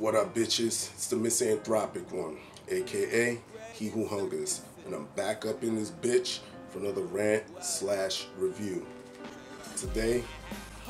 What up, bitches? It's the MisanthropikOne, aka He Who Hungers, and I'm back up in this bitch for another rant/review. Today,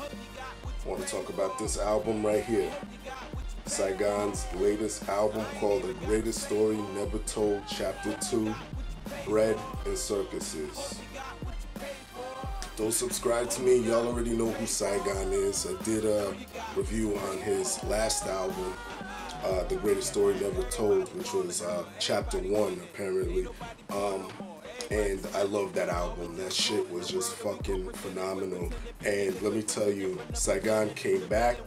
I want to talk about this album right here, Saigon's latest album called The Greatest Story Never Told, Chapter 2, Bread and Circuses. Don't subscribe to me, y'all already know who Saigon is. I did a review on his last album, The Greatest Story Never Told, which was Chapter 1 apparently. And I love that album. That shit was just fucking phenomenal. And let me tell you, Saigon came back,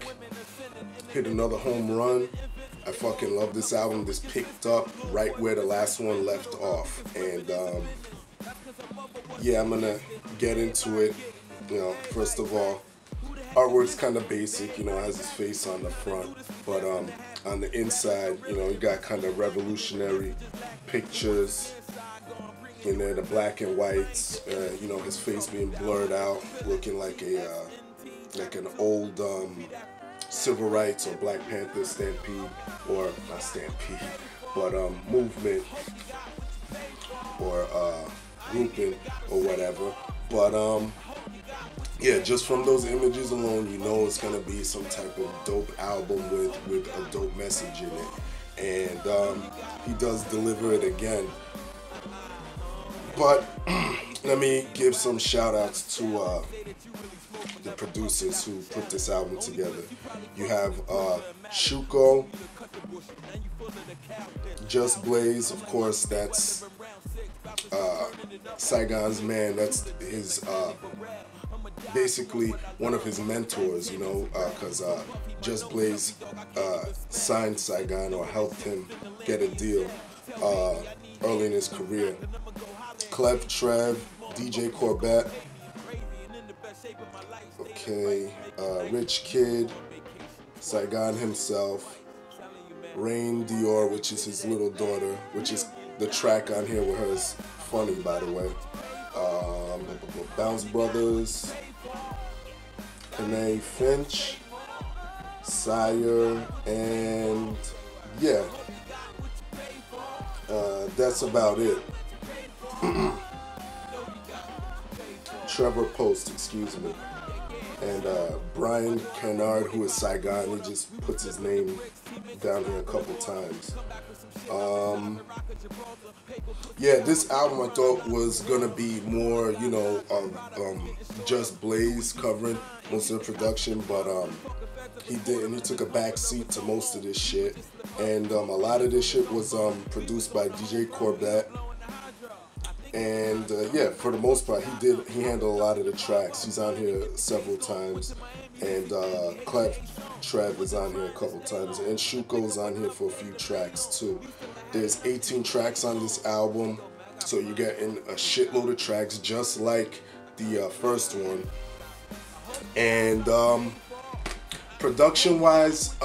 hit another home run. I fucking love this album. This picked up right where the last one left off. And yeah, I'm gonna get into it. You know, first of all, artwork's kind of basic, you know, has his face on the front, but on the inside, you know, you got kind of revolutionary pictures in there, the black and whites, you know, his face being blurred out, looking like a like an old civil rights or Black Panther stampede, or not stampede, but movement or grouping or whatever. But yeah, just from those images alone, you know it's gonna be some type of dope album with a dope message in it, and he does deliver it again. But let me give some shout outs to the producers who put this album together. You have Shuko, Just Blaze, of course, that's Saigon's man. That's his basically one of his mentors, you know, because Just Blaze signed Saigon or helped him get a deal early in his career. Clef Trev, DJ Corbett, okay, Rich Kid, Saigon himself, Rain Dior, which is his little daughter, which is the track on here with her is funny, by the way. Bounce Brothers, Kanae Finch, Sire, and yeah, that's about it. Trevor Post, excuse me, and Brian Kennard, who is Saigon. He just puts his name down here a couple times. Yeah, this album I thought was gonna be more, you know, Just Blaze covering most of the production, but he didn't. He took a back seat to most of this shit, and a lot of this shit was produced by DJ Corbett. And yeah, for the most part, he handled a lot of the tracks. He's on here several times, and Clef Trev is on here a couple times, and Shuko's on here for a few tracks too. There's 18 tracks on this album, so you're getting a shitload of tracks, just like the first one. And production-wise,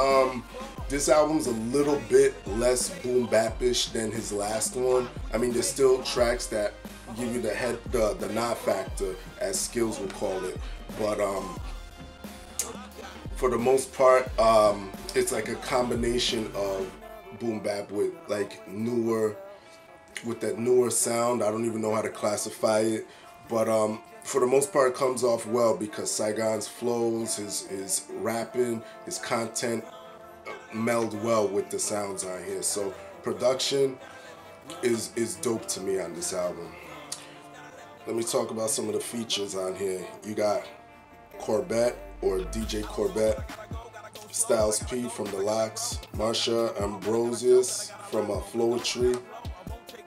this album's a little bit less boom bap-ish than his last one. I mean, there's still tracks that give you the nod factor, as Skills would call it. But for the most part, it's like a combination of boom bap with like that newer sound. I don't even know how to classify it, but for the most part, it comes off well because Saigon's flows, his rapping, his content meld well with the sounds on here. So production is dope to me on this album. Let me talk about some of the features on here. You got Corbett, or DJ Corbett, Styles P from The Locks, Marsha Ambrosius from Flowetry.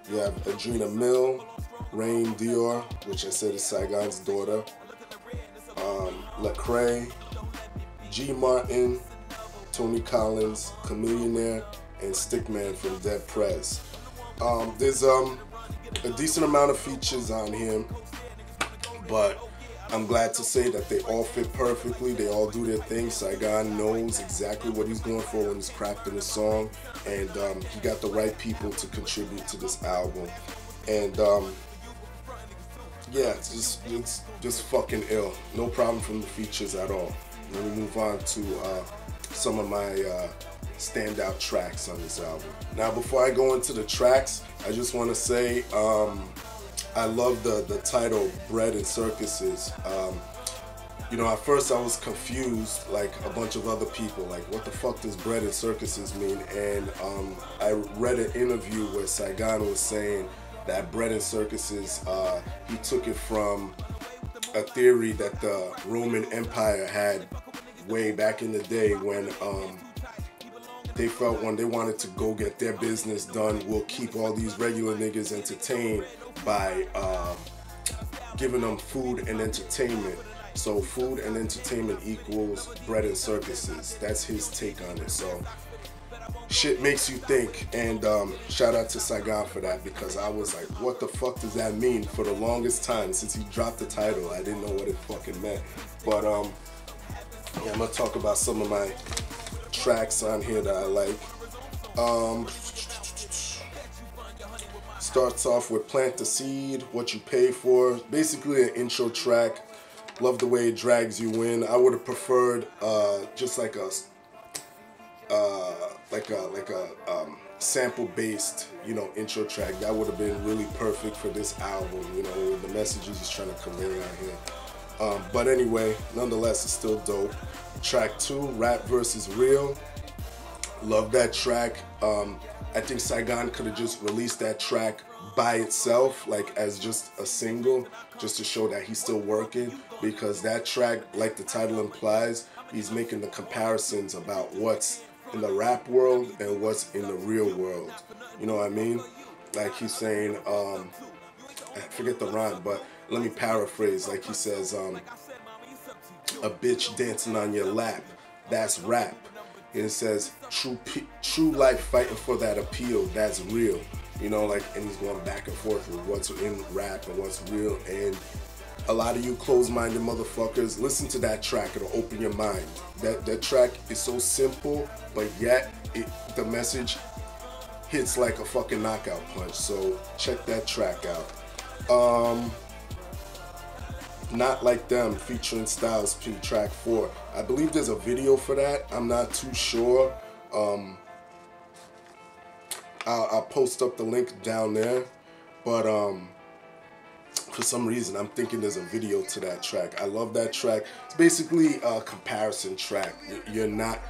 You have Adrena Mill, Rain Dior, which I said is Saigon's daughter, Lecrae, G Martin, Tony Collins, Chameleonaire, and Stic.man from Dead Prez. There's a decent amount of features on him, but I'm glad to say that they all fit perfectly. They all do their thing. Saigon knows exactly what he's going for when he's crafting a song, and he got the right people to contribute to this album. And yeah, it's just fucking ill. No problem from the features at all. Let me move on to some of my standout tracks on this album. Now, before I go into the tracks, I just want to say I love the title, Bread and Circuses. You know, at first I was confused, like a bunch of other people, like what the fuck does bread and circuses mean? And I read an interview where Saigon was saying that bread and circuses, he took it from a theory that the Roman Empire had way back in the day when they felt when they wanted to go get their business done, we'll keep all these regular niggas entertained by giving them food and entertainment. So food and entertainment equals bread and circuses. That's his take on it. So shit makes you think, and shout out to Saigon for that, because I was like, what the fuck does that mean? For the longest time since he dropped the title, I didn't know what it fucking meant. But yeah, I'm gonna talk about some of my tracks on here that I like. Starts off with Plant the Seed, What You Pay For. Basically an intro track. Love the way it drags you in. I would have preferred just like a sample-based, you know, intro track. That would have been really perfect for this album. You know, the messages he's trying to convey out here. But anyway, nonetheless, it's still dope. Track 2, Rap Versus Real. Love that track. I think Saigon could have just released that track by itself, like as just a single, just to show that he's still working, because that track, like the title implies, he's making the comparisons about what's in the rap world and what's in the real world. You know what I mean? Like he's saying, I forget the rhyme, but let me paraphrase. Like he says, a bitch dancing on your lap, that's rap. And it says, true life fighting for that appeal, that's real. You know, like, and he's going back and forth with what's in rap and what's real. And a lot of you closed-minded motherfuckers, listen to that track, it'll open your mind. That track is so simple, but yet the message hits like a fucking knockout punch. So check that track out. Not Like Them featuring Styles P, track 4. I believe there's a video for that. I'm not too sure. I'll post up the link down there, but for some reason I'm thinking there's a video to that track. I love that track. It's basically a comparison track. You're not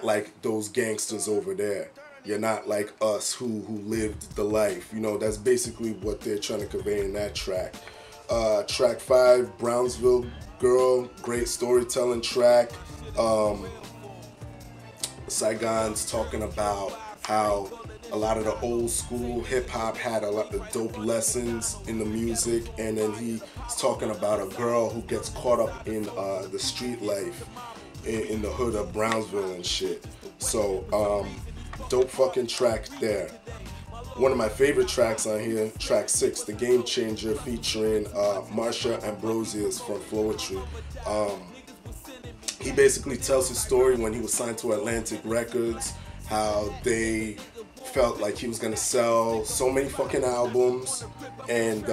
like those gangsters over there. You're not like us who lived the life. You know, that's basically what they're trying to convey in that track. Track 5, Brownsville Girl, great storytelling track. Saigon's talking about how a lot of the old school hip hop had a lot of dope lessons in the music, and then he's talking about a girl who gets caught up in the street life in the hood of Brownsville and shit. So dope fucking track there. One of my favorite tracks on here, track 6, The Game Changer, featuring Marsha Ambrosius from Flowetry. He basically tells his story when he was signed to Atlantic Records, how they felt like he was gonna sell so many fucking albums, and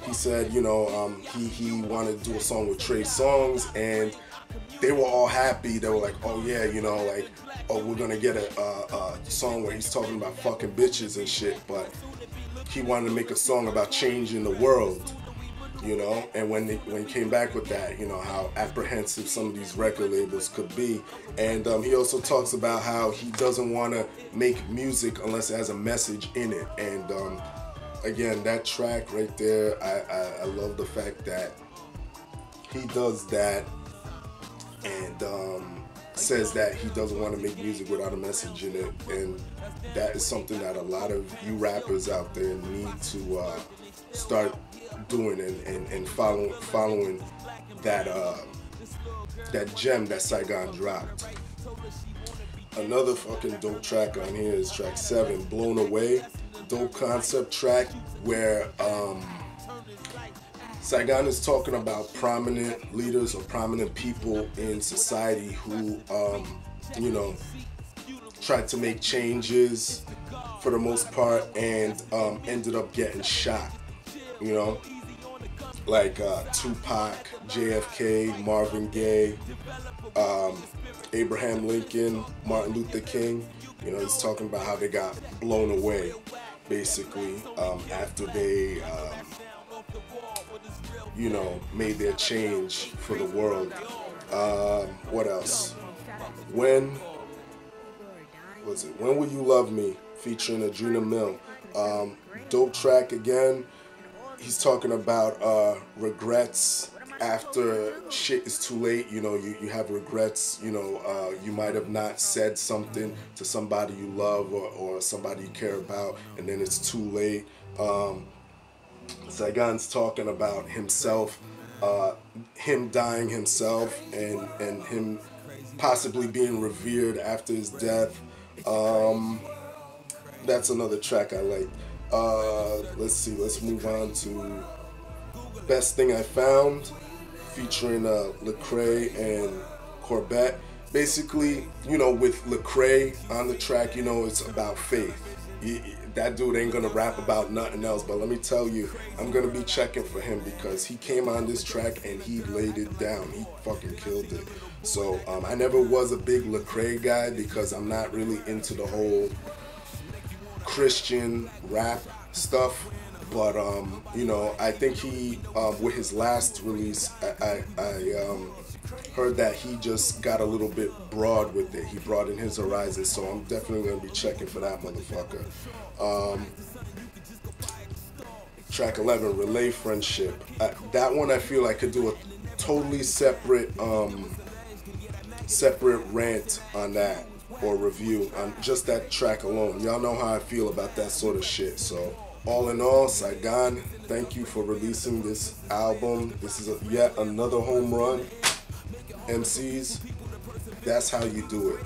he said, you know, he wanted to do a song with Trey Songz, and they were all happy. They were like, oh yeah, you know, like, oh, we're gonna get a song where he's talking about fucking bitches and shit, but he wanted to make a song about changing the world, you know. And when he came back with that, you know, how apprehensive some of these record labels could be. And he also talks about how he doesn't want to make music unless it has a message in it. And again, that track right there, I love the fact that he does that, and says that he doesn't want to make music without a message in it. And that is something that a lot of you rappers out there need to start doing and following that that gem that Saigon dropped. Another fucking dope track on here is track 7, Blown Away. Dope concept track where Saigon is talking about prominent leaders or prominent people in society who, you know, tried to make changes for the most part and ended up getting shot, you know. like Tupac, JFK, Marvin Gaye, Abraham Lincoln, Martin Luther King. You know, he's talking about how they got blown away, basically, after they, you know, made their change for the world. What else? When Will You Love Me, featuring Adrena Mill. Dope track again. He's talking about regrets after shit is too late. You know, you have regrets. You know, you might have not said something to somebody you love or somebody you care about, and then it's too late. Saigon's talking about himself, him dying himself, and him possibly being revered after his death. That's another track I like. Let's see, let's move on to Best Thing I Found, featuring Lecrae and Corbett. Basically, you know, with Lecrae on the track, you know, it's about faith. That dude ain't gonna rap about nothing else, but let me tell you, I'm gonna be checking for him because he came on this track and he laid it down. He fucking killed it. So I never was a big Lecrae guy because I'm not really into the whole Christian rap stuff, but you know, I think he with his last release, I heard that he just got a little bit broad with it. He broadened his horizons, so I'm definitely gonna be checking for that motherfucker. Track 11, Relay Friendship. That one I feel I could do a totally separate rant on that, or review on just that track alone. Y'all know how I feel about that sort of shit. So all in all, Saigon, thank you for releasing this album. This is yet another home run. MCs, that's how you do it.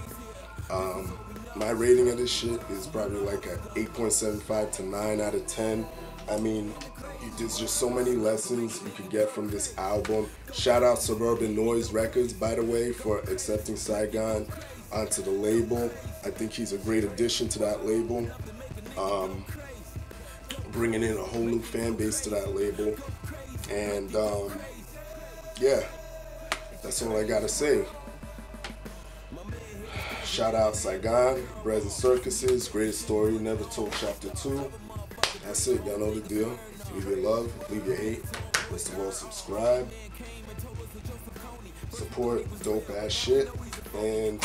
My rating of this shit is probably like a 8.75 to 9 out of 10. I mean, there's just so many lessons you can get from this album. Shout out Suburban Noise Records, by the way, for accepting Saigon onto the label. I think he's a great addition to that label. Bringing in a whole new fan base to that label. And yeah, that's all I gotta say. Shout out Saigon, Breads and Circuses, Greatest Story Never Told Chapter 2. That's it, y'all know the deal. Leave your love, leave your hate. First of all, subscribe. Support dope ass shit. And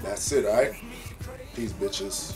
that's it, alright? Peace, bitches.